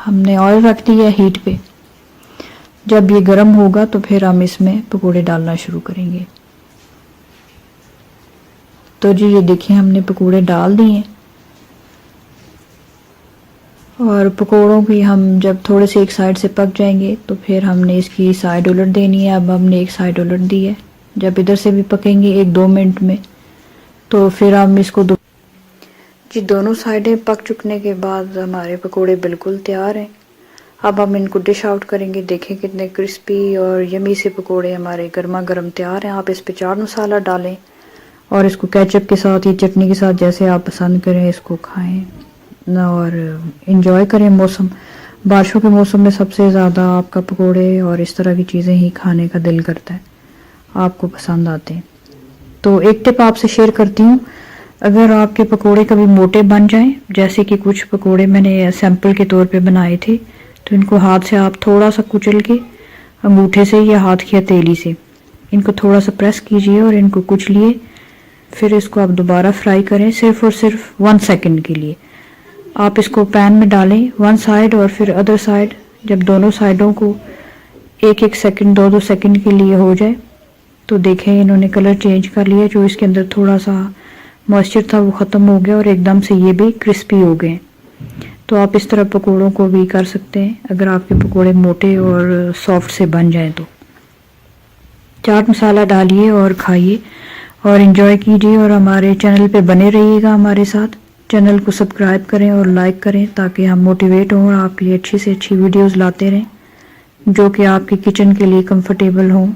हमने ऑयल रख दिया हीट पे। जब ये गर्म होगा तो फिर हम इसमें पकोड़े डालना शुरू करेंगे। तो जी ये देखिए हमने पकोड़े डाल दिए और पकोड़ों की हम जब थोड़े से एक साइड से पक जाएंगे तो फिर हमने इसकी साइड उलट देनी है। अब हमने एक साइड उलट दी है। जब इधर से भी पकेंगे 1-2 मिनट में तो फिर हम इसको जी दोनों साइडें पक चुकने के बाद हमारे पकोड़े बिल्कुल तैयार हैं। अब हम इनको डिश आउट करेंगे। देखें कितने क्रिस्पी और यमी से पकोड़े हमारे गर्मा गर्म तैयार हैं। आप इस पे चाट मसाला डालें और इसको केचप के साथ या चटनी के साथ जैसे आप पसंद करें इसको खाएं और इन्जॉय करें। मौसम बारिशों के मौसम में सबसे ज़्यादा आपका पकोड़े और इस तरह की चीज़ें ही खाने का दिल करता है, आपको पसंद आते हैं। तो एक टिप आपसे शेयर करती हूँ, अगर आपके पकोड़े कभी मोटे बन जाएं, जैसे कि कुछ पकोड़े मैंने सैंपल के तौर पे बनाए थे, तो इनको हाथ से आप थोड़ा सा कुचल के अंगूठे से या हाथ की हथेली से इनको थोड़ा सा प्रेस कीजिए और इनको कुचलिए। फिर इसको आप दोबारा फ्राई करें सिर्फ और सिर्फ 1 सेकंड के लिए। आप इसको पैन में डालें 1 साइड और फिर अदर साइड। जब दोनों साइडों को 1-1 सेकंड 2-2 सेकंड के लिए हो जाए तो देखें इन्होंने कलर चेंज कर लिया। जो इसके अंदर थोड़ा सा मॉइस्चर था वो ख़त्म हो गया और एकदम से ये भी क्रिस्पी हो गए। तो आप इस तरह पकोड़ों को भी कर सकते हैं अगर आपके पकोड़े मोटे और सॉफ्ट से बन जाएं तो। चाट मसाला डालिए और खाइए और एंजॉय कीजिए और हमारे चैनल पे बने रहिएगा हमारे साथ। चैनल को सब्सक्राइब करें और लाइक करें ताकि हम मोटिवेट हों और आपके लिए अच्छी से अच्छी वीडियोस लाते रहें जो कि आपकी किचन के लिए कंफर्टेबल हों।